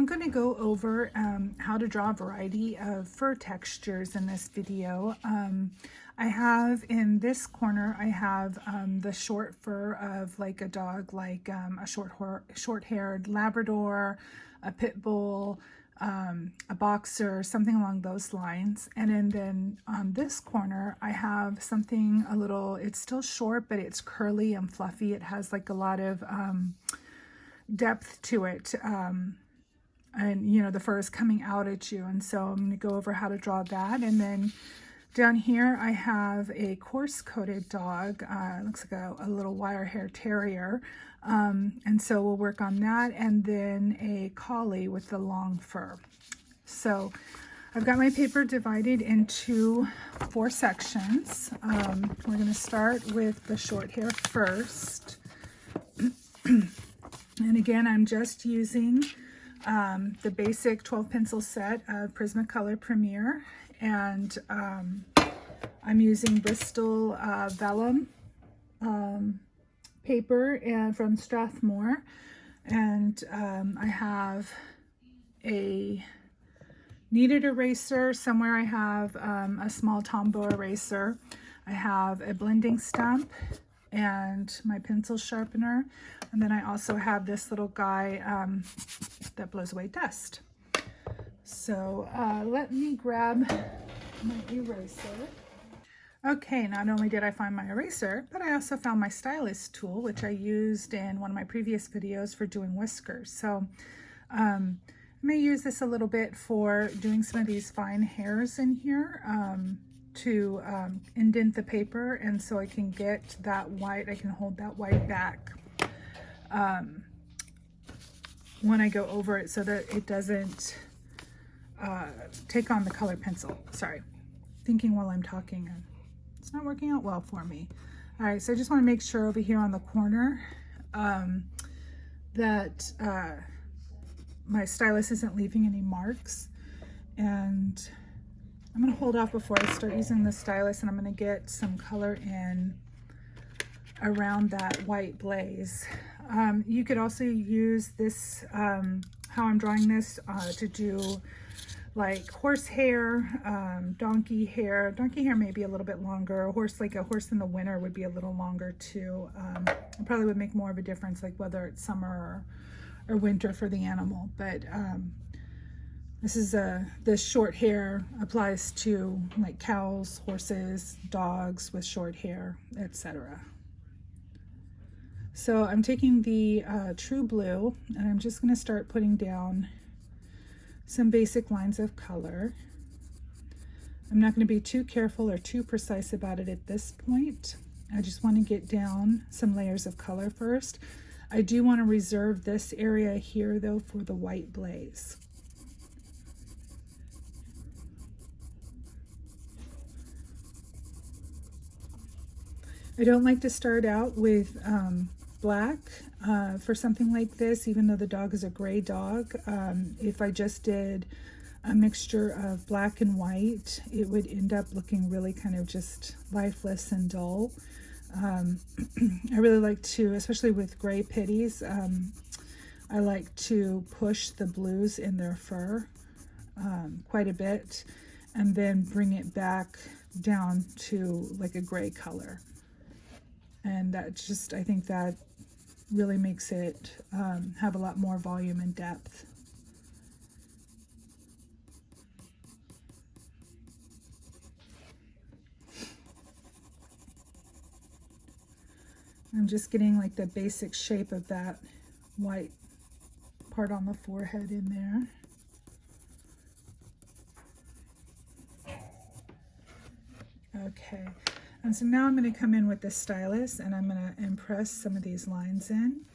I'm going to go over how to draw a variety of fur textures in this video. I have in this corner, I have the short fur of like a dog, like a short-haired Labrador, a pit bull, a boxer, something along those lines. And then on this corner, I have something a little, it's still short, but it's curly and fluffy. It has like a lot of depth to it. And you know, the fur is coming out at you. And so I'm going to go over how to draw that. And then down here, I have a coarse-coated dog. Looks like a little wire hair terrier. And so we'll work on that. And then a collie with the long fur. So I've got my paper divided into 4 sections. We're going to start with the short hair first. And again, I'm just using the basic 12 pencil set of Prismacolor Premier, and I'm using Bristol vellum paper and from Strathmore, and I have a kneaded eraser. Somewhere I have a small Tombow eraser. I have a blending stump and my pencil sharpener, and then I also have this little guy that blows away dust. So let me grab my eraser. Okay, not only did I find my eraser, but I also found my stylus tool, which I used in one of my previous videos for doing whiskers. So I may use this a little bit for doing some of these fine hairs in here to indent the paper, and so I can get that white, I can hold that white back when I go over it so that it doesn't take on the colored pencil. Sorry, thinking while I'm talking, and it's not working out well for me. All right, so I just want to make sure over here on the corner that my stylus isn't leaving any marks, and I'm going to hold off before I start using the stylus, and I'm going to get some color in around that white blaze. You could also use this, how I'm drawing this, to do like horse hair, donkey hair. Donkey hair may be a little bit longer. A horse, like a horse in the winter, would be a little longer too. It probably would make more of a difference, like whether it's summer or winter for the animal. But this is this short hair applies to like cows, horses, dogs with short hair, etc. So I'm taking the True Blue, and I'm just going to start putting down some basic lines of color. I'm not going to be too careful or too precise about it at this point. I just want to get down some layers of color first. I do want to reserve this area here though for the white blaze. I don't like to start out with black for something like this, even though the dog is a gray dog. If I just did a mixture of black and white, it would end up looking really kind of just lifeless and dull. I really like to, especially with gray pitties, I like to push the blues in their fur quite a bit, and then bring it back down to like a gray color. And that just, I think that really makes it have a lot more volume and depth. I'm just getting like the basic shape of that white part on the forehead in there. Okay. And so now I'm going to come in with the stylus, and I'm going to impress some of these lines in.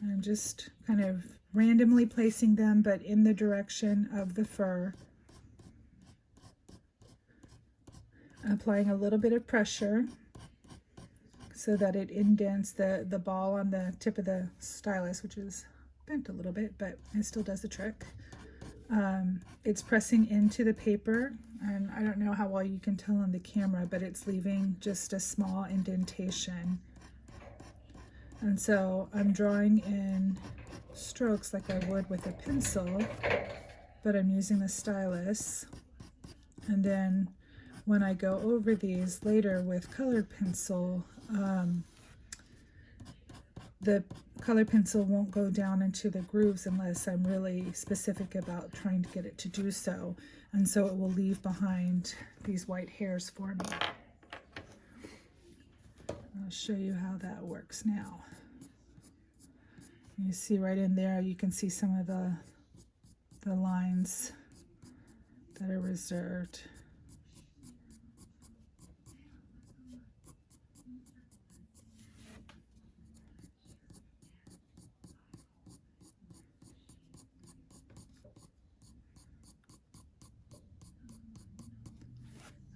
I'm just kind of randomly placing them, but in the direction of the fur. Applying a little bit of pressure so that it indents the ball on the tip of the stylus, which is bent a little bit, but it still does the trick. It's pressing into the paper. And I don't know how well you can tell on the camera, but it's leaving just a small indentation. And so I'm drawing in strokes like I would with a pencil, but I'm using the stylus. And then when I go over these later with colored pencil, the colored pencil won't go down into the grooves unless I'm really specific about trying to get it to do so. And so it will leave behind these white hairs for me. I'll show you how that works now. You see right in there, you can see some of the lines that are reserved.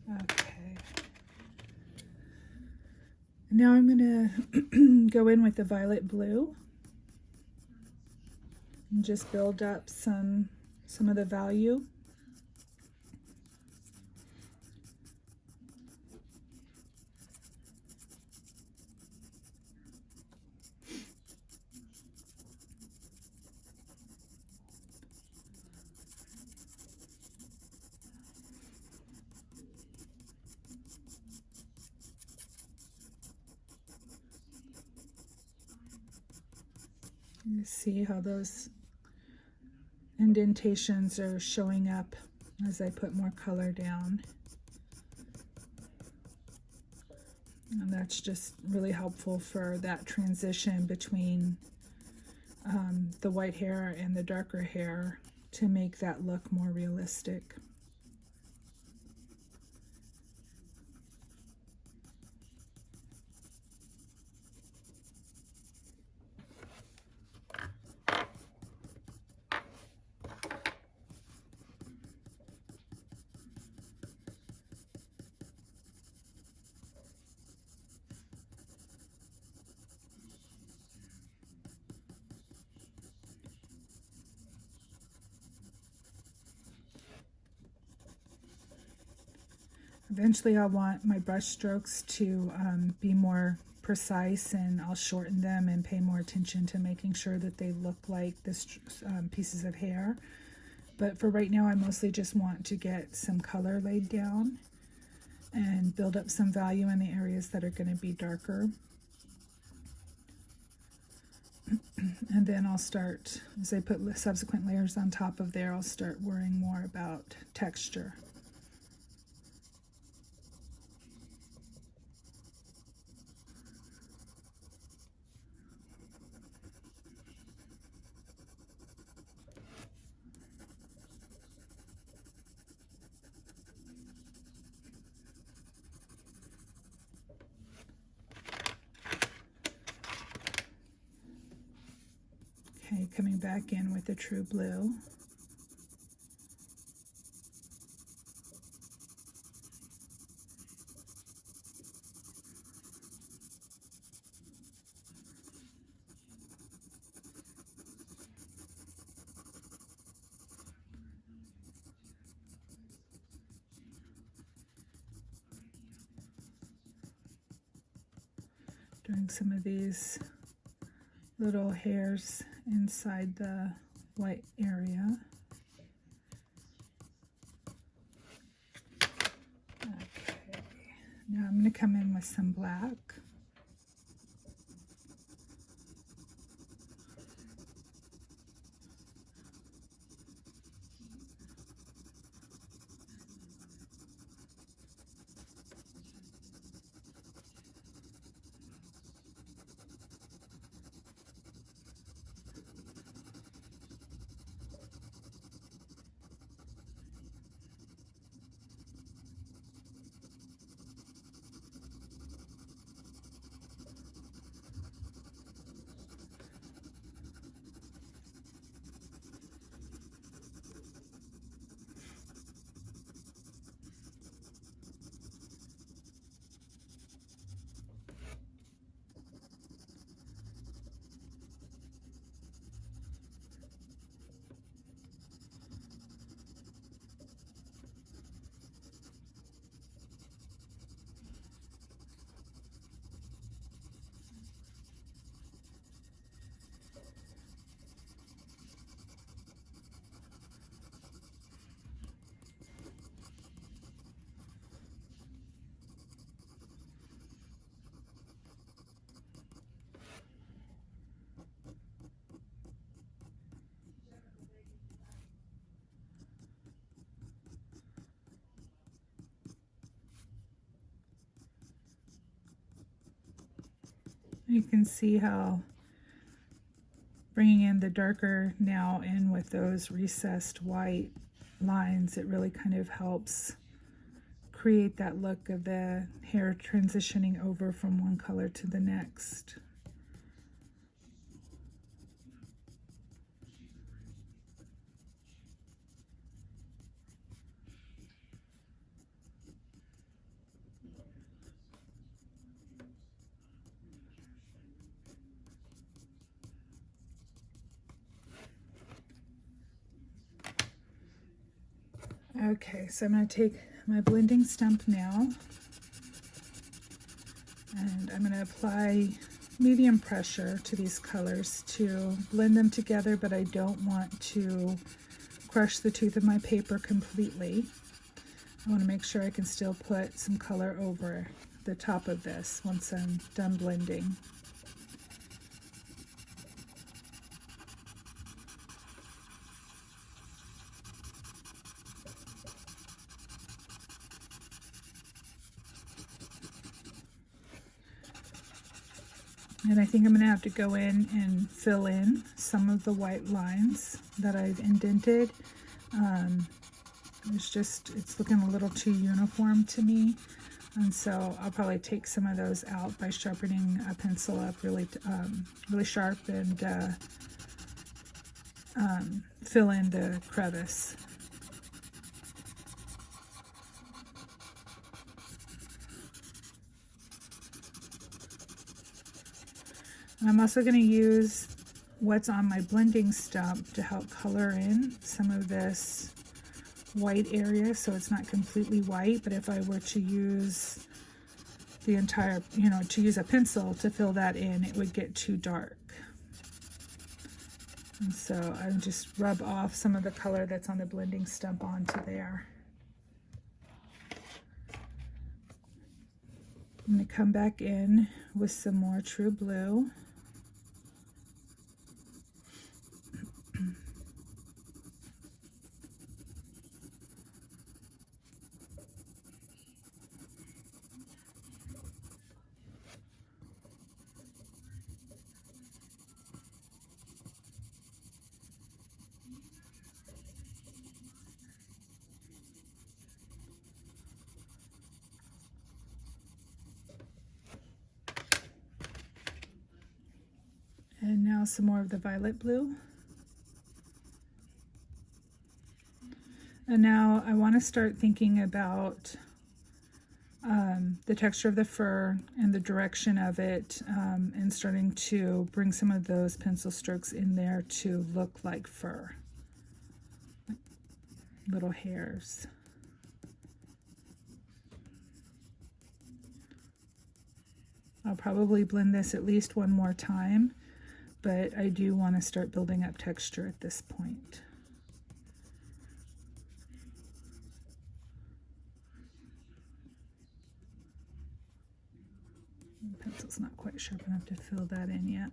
Okay. Now I'm going to go in with the violet blue and just build up some of the value. You see how those indentations are showing up as I put more color down. And that's just really helpful for that transition between the white hair and the darker hair to make that look more realistic. Eventually I'll want my brush strokes to be more precise, and I'll shorten them and pay more attention to making sure that they look like this pieces of hair. But for right now, I mostly just want to get some color laid down and build up some value in the areas that are going to be darker. And then I'll start, as I put subsequent layers on top of there, I'll start worrying more about texture. Okay, coming back in with the true blue. Doing some of these little hairs inside the white area. Okay, now I'm going to come in with some black. You can see how bringing in the darker now in with those recessed white lines, it really kind of helps create that look of the hair transitioning over from one color to the next. Okay, so I'm going to take my blending stump now, and I'm going to apply medium pressure to these colors to blend them together, but I don't want to crush the tooth of my paper completely. I want to make sure I can still put some color over the top of this once I'm done blending. And I think I'm going to have to go in and fill in some of the white lines that I've indented. It's looking a little too uniform to me. And so I'll probably take some of those out by sharpening a pencil up really sharp and fill in the crevice. I'm also going to use what's on my blending stump to help color in some of this white area so it's not completely white, but if I were to use the entire, to use a pencil to fill that in, it would get too dark. And so I just rub off some of the color that's on the blending stump onto there. I'm going to come back in with some more True Blue. And now some more of the violet blue. And now I want to start thinking about the texture of the fur and the direction of it, and starting to bring some of those pencil strokes in there to look like fur, like little hairs. I'll probably blend this at least one more time, but I do want to start building up texture at this point. The pencil's not quite sharp enough to fill that in yet.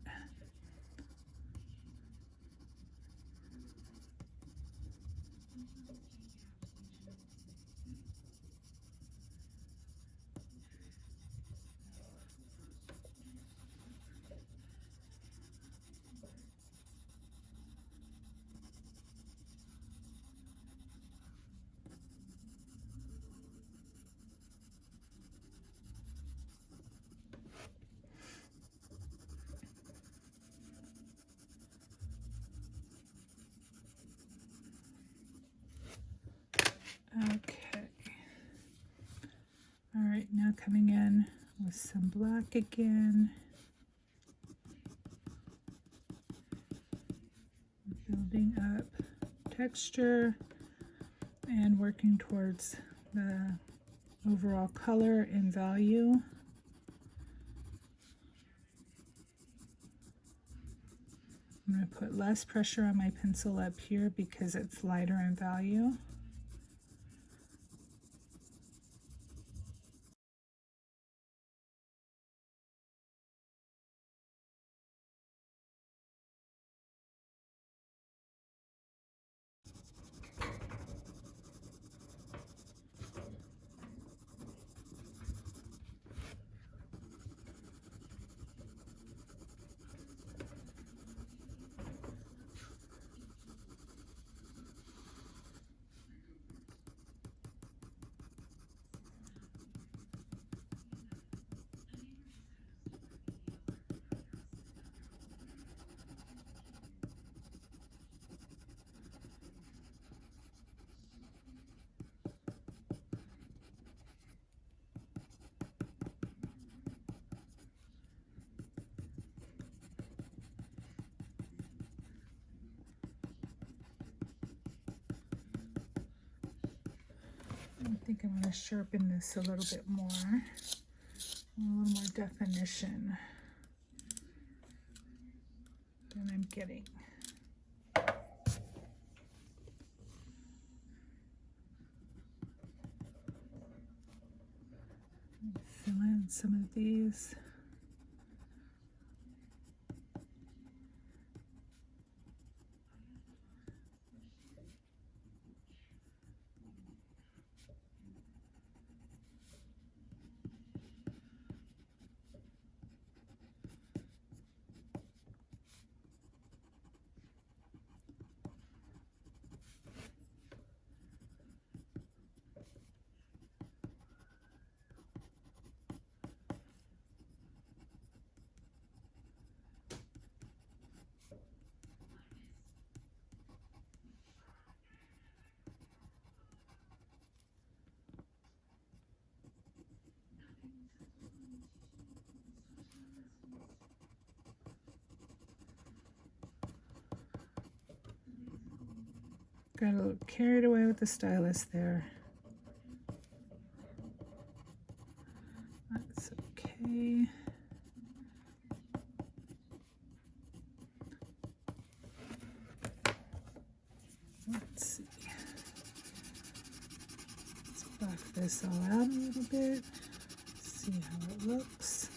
Okay. All right, now coming in with some black again. Building up texture and working towards the overall color and value. I'm going to put less pressure on my pencil up here because it's lighter in value. I think I'm going to sharpen this a little bit more, a little more definition than I'm getting. Fill in some of these. Got a little carried away with the stylus there. That's okay. Let's see. Let's buff this all out a little bit. See how it looks.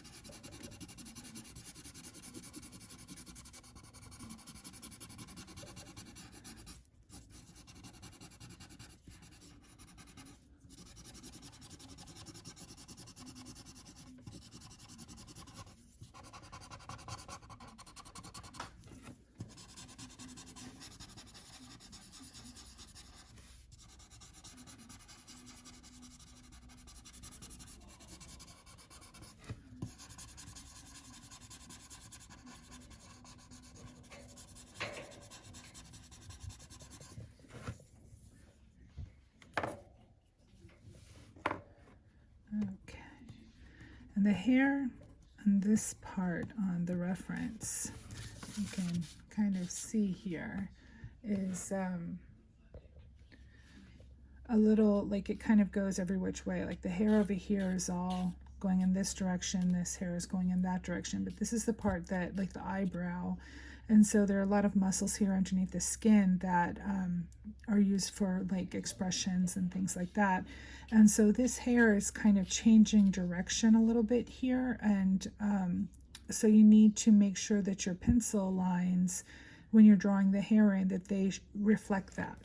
Okay, and the hair on this part on the reference, you can kind of see here, is a little, like it kind of goes every which way. Like the hair over here is all going in this direction, this hair is going in that direction, but this is the part that, like the eyebrow, and so there are a lot of muscles here underneath the skin that are used for like expressions and things like that. And so this hair is kind of changing direction a little bit here, and so you need to make sure that your pencil lines, when you're drawing the hair in, that they reflect that,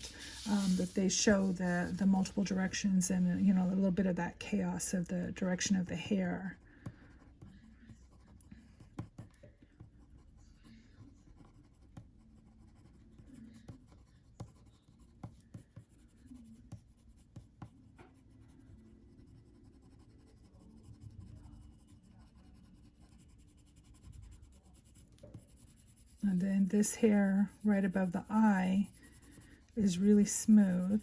that they show the multiple directions and, you know, a little bit of that chaos of the direction of the hair. And then this hair right above the eye is really smooth.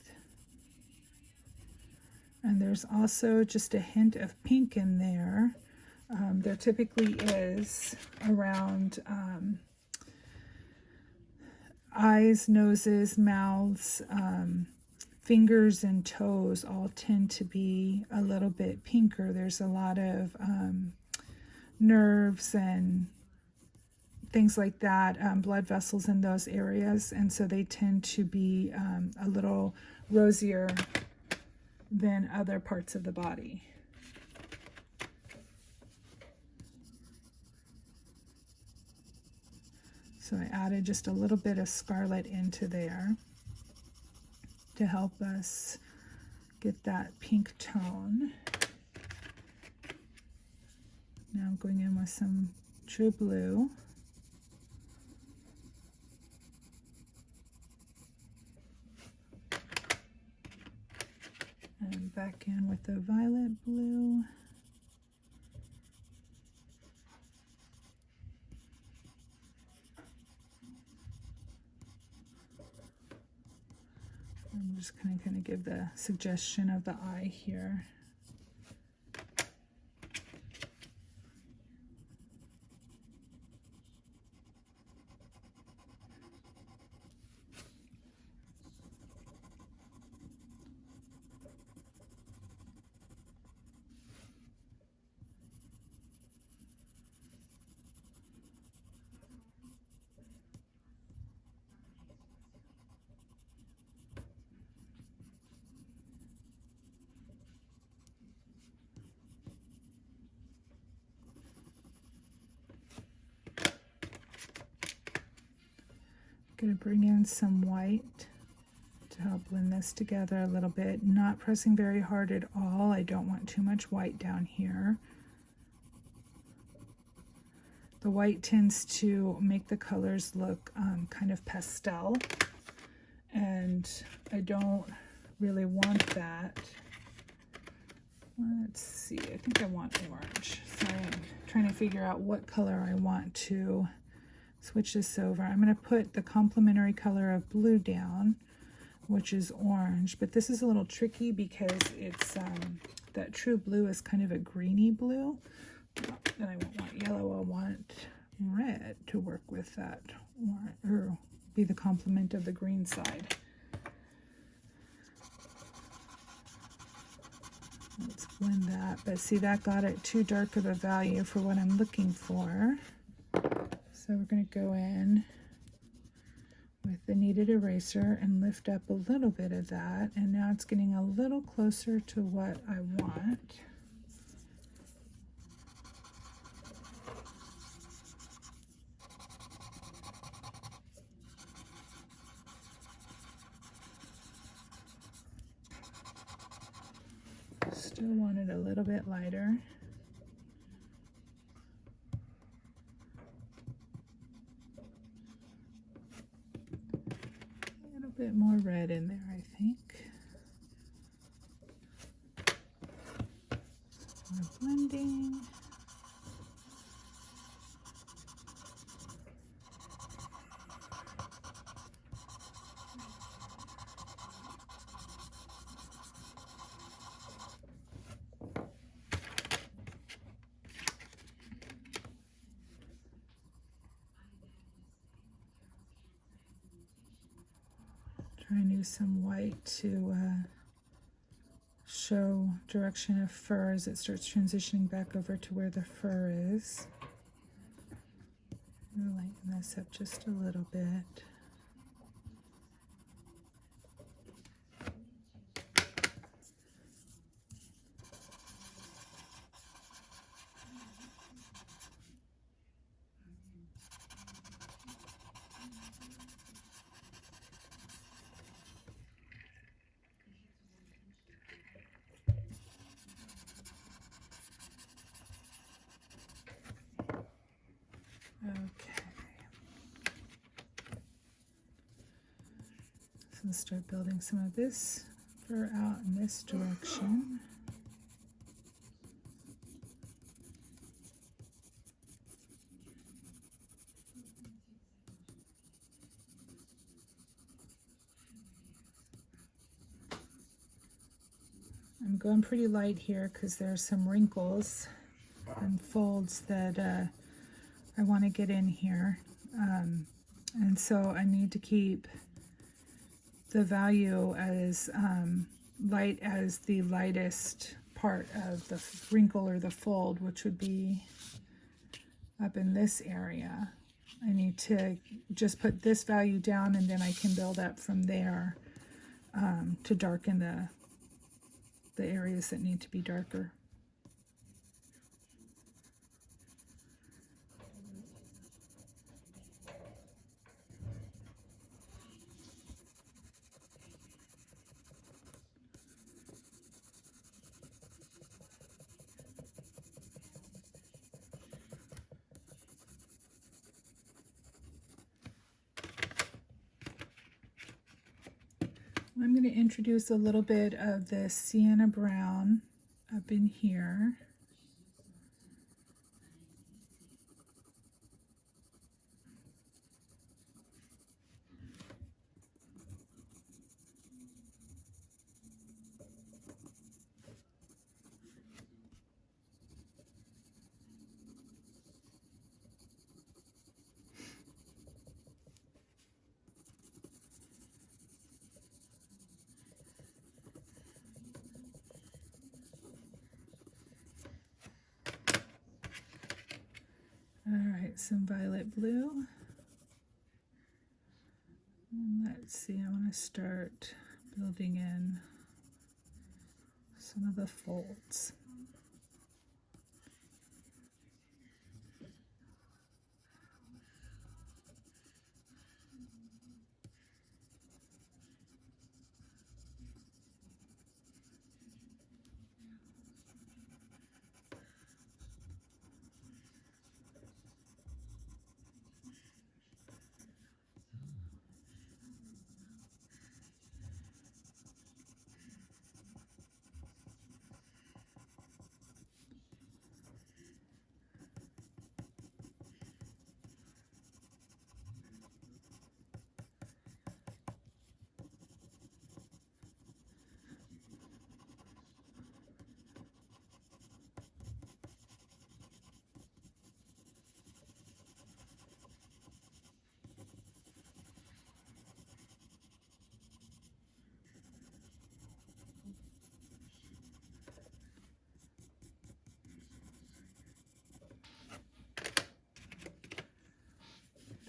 And there's also just a hint of pink in there. There typically is around eyes, noses, mouths, fingers, and toes all tend to be a little bit pinker. There's a lot of nerves and things like that, blood vessels in those areas, and so they tend to be a little rosier than other parts of the body. So I added just a little bit of scarlet into there to help us get that pink tone. Now I'm going in with some true blue. And back in with the violet blue. I'm just kind of give the suggestion of the eye here. Gonna bring in some white to help blend this together a little bit, not pressing very hard at all. I don't want too much white down here. The white tends to make the colors look kind of pastel, and I don't really want that. Let's see, I think I want orange. So I'm trying to figure out what color I want to switch this over. I'm going to put the complementary color of blue down, which is orange, but this is a little tricky because it's that true blue is kind of a greeny blue. Then I won't want yellow, I want red to work with that, or be the complement of the green side. Let's blend that, but see, that got it too dark of a value for what I'm looking for. So we're going to go in with the kneaded eraser and lift up a little bit of that, and now it's getting a little closer to what I want. Still want it a little bit lighter. A little bit more red in there, I think. More blending. Try and use some white to show direction of fur as it starts transitioning back over to where the fur is. I'm going to lighten this up just a little bit. Okay, so let's start building some of this fur out in this direction. I'm going pretty light here because there's some wrinkles and folds that I want to get in here, and so I need to keep the value as light as the lightest part of the wrinkle or the fold, which would be up in this area. I need to just put this value down, and then I can build up from there to darken the areas that need to be darker. I'm going to introduce a little bit of the sienna brown up in here. Some violet blue. And let's see, I want to start building in some of the folds.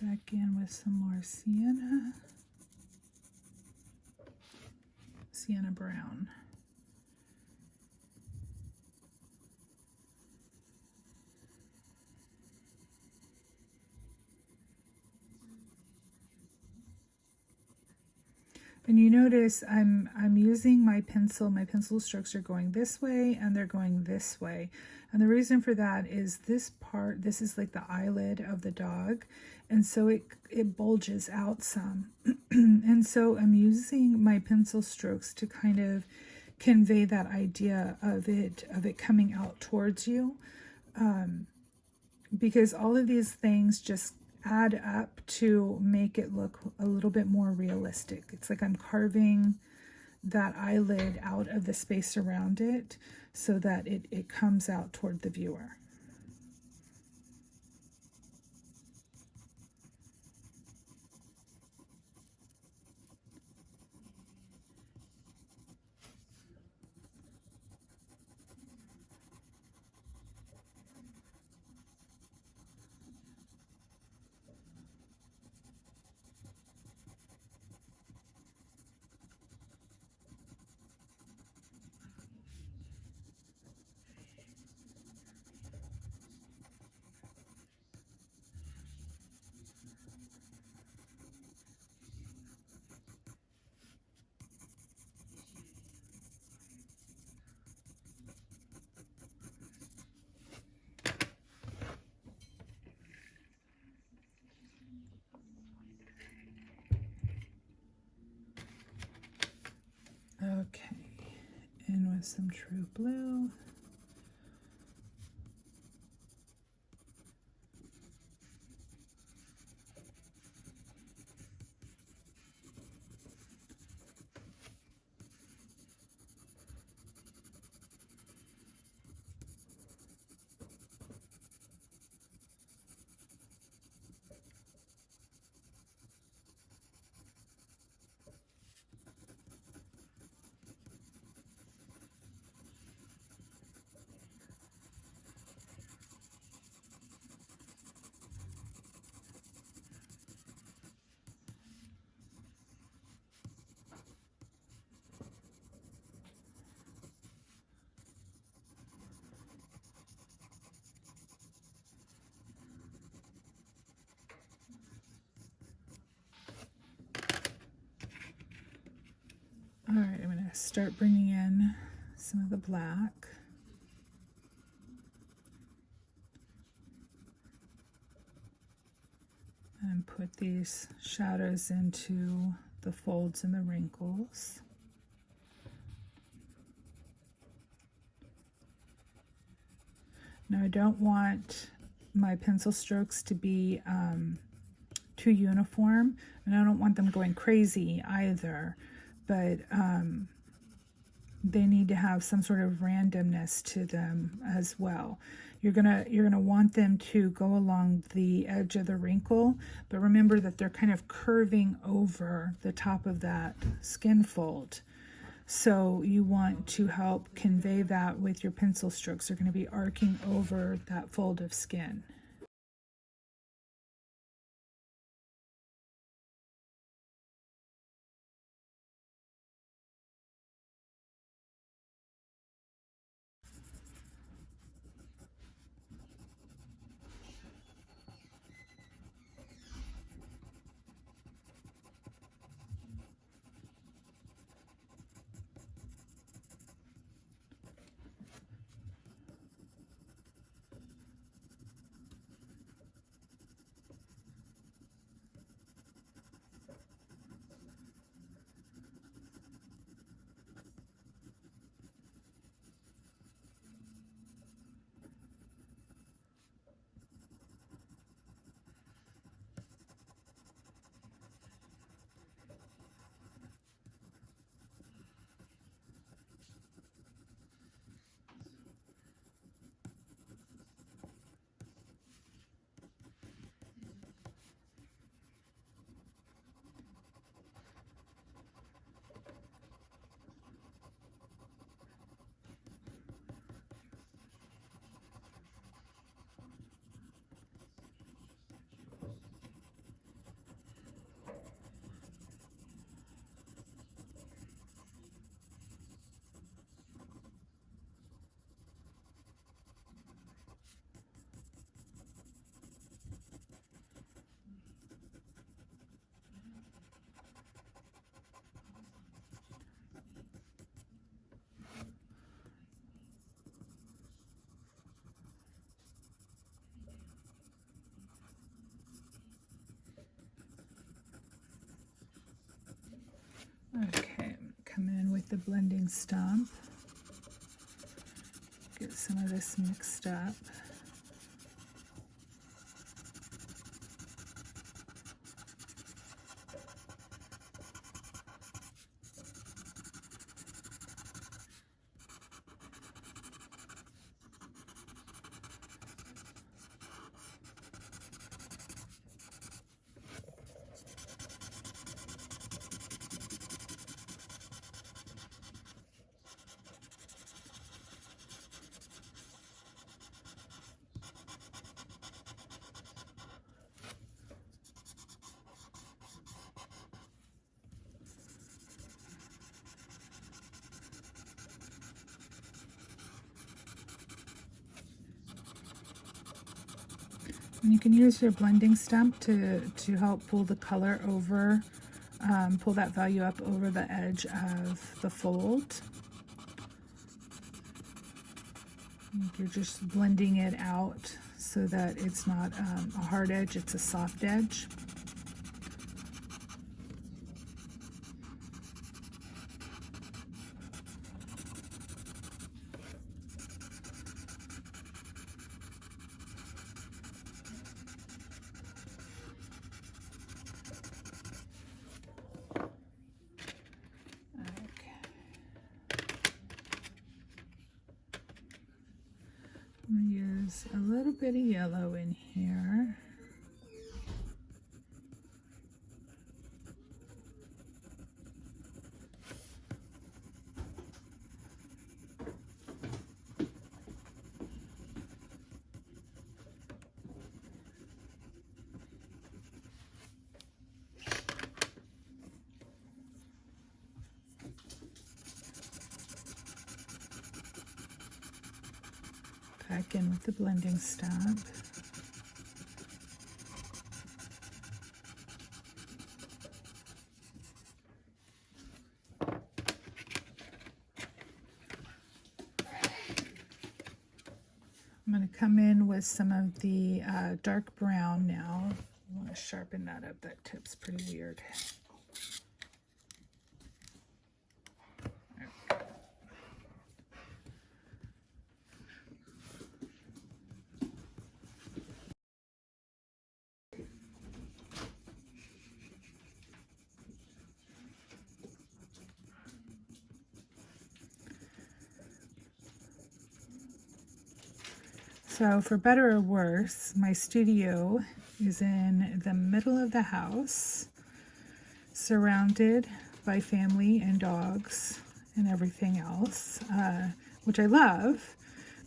back in with some more sienna brown. And you notice I'm using my pencil strokes are going this way and they're going this way. And the reason for that is this is like the eyelid of the dog. And so it bulges out some. And so I'm using my pencil strokes to kind of convey that idea of it coming out towards you. Because all of these things just add up to make it look a little bit more realistic. It's like I'm carving that eyelid out of the space around it so that it comes out toward the viewer. Okay, in with some true blue. All right, I'm going to start bringing in some of the black. And put these shadows into the folds and the wrinkles. Now I don't want my pencil strokes to be too uniform, and I don't want them going crazy either. But they need to have some sort of randomness to them as well. You're gonna want them to go along the edge of the wrinkle, but remember that they're kind of curving over the top of that skin fold. So you want to help convey that with your pencil strokes. They're going to be arcing over that fold of skin. Okay, come in with the blending stump. Get some of this mixed up. And you can use your blending stump to help pull the color over, pull that value up over the edge of the fold. You're just blending it out so that it's not a hard edge, it's a soft edge. I'm going to use a little bit of yellow in here. Back in with the blending stump. I'm going to come in with some of the dark brown now. I want to sharpen that up. That tip's pretty weird. So for better or worse, my studio is in the middle of the house, surrounded by family and dogs and everything else, which I love,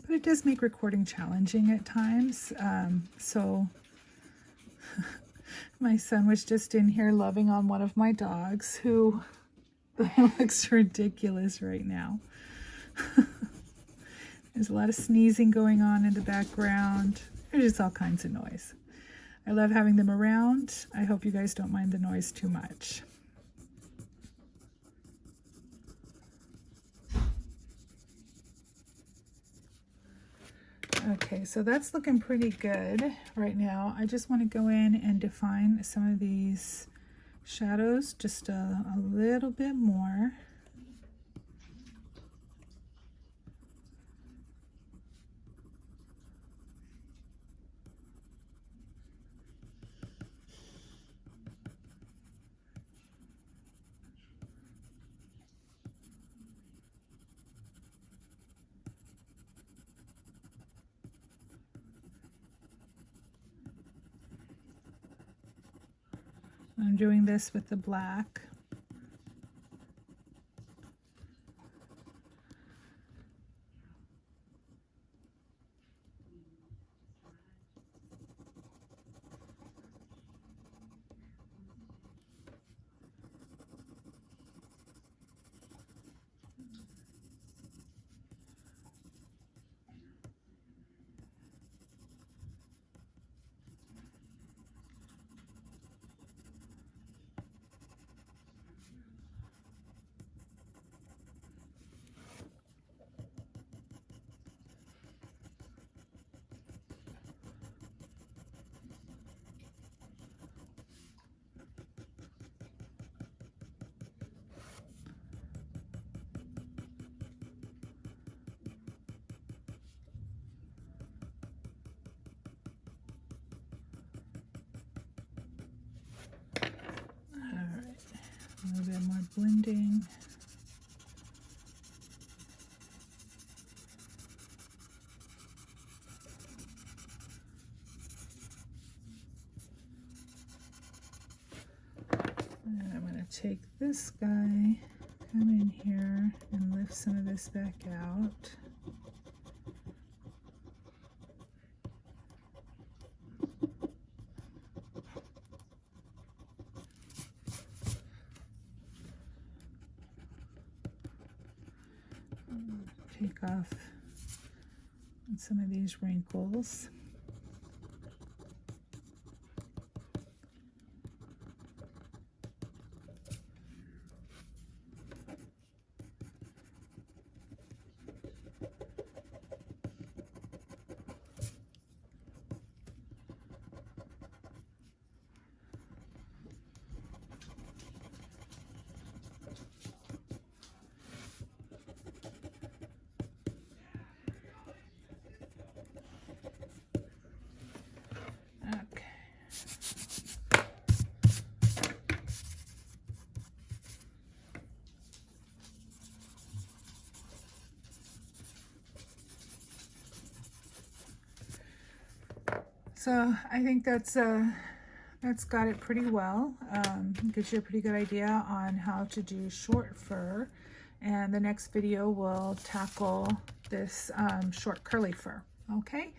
but it does make recording challenging at times. So my son was just in here loving on one of my dogs, who looks ridiculous right now. There's a lot of sneezing going on in the background. There's just all kinds of noise. I love having them around. I hope you guys don't mind the noise too much. Okay, so that's looking pretty good right now. I just want to go in and define some of these shadows just a little bit more. I'm doing this with the black. A little bit more blending. And I'm going to take this guy, come in here and lift some of this back out. Take off some of these wrinkles. So I think that's got it pretty well. Gives you a pretty good idea on how to do short fur. And the next video will tackle this short curly fur. Okay,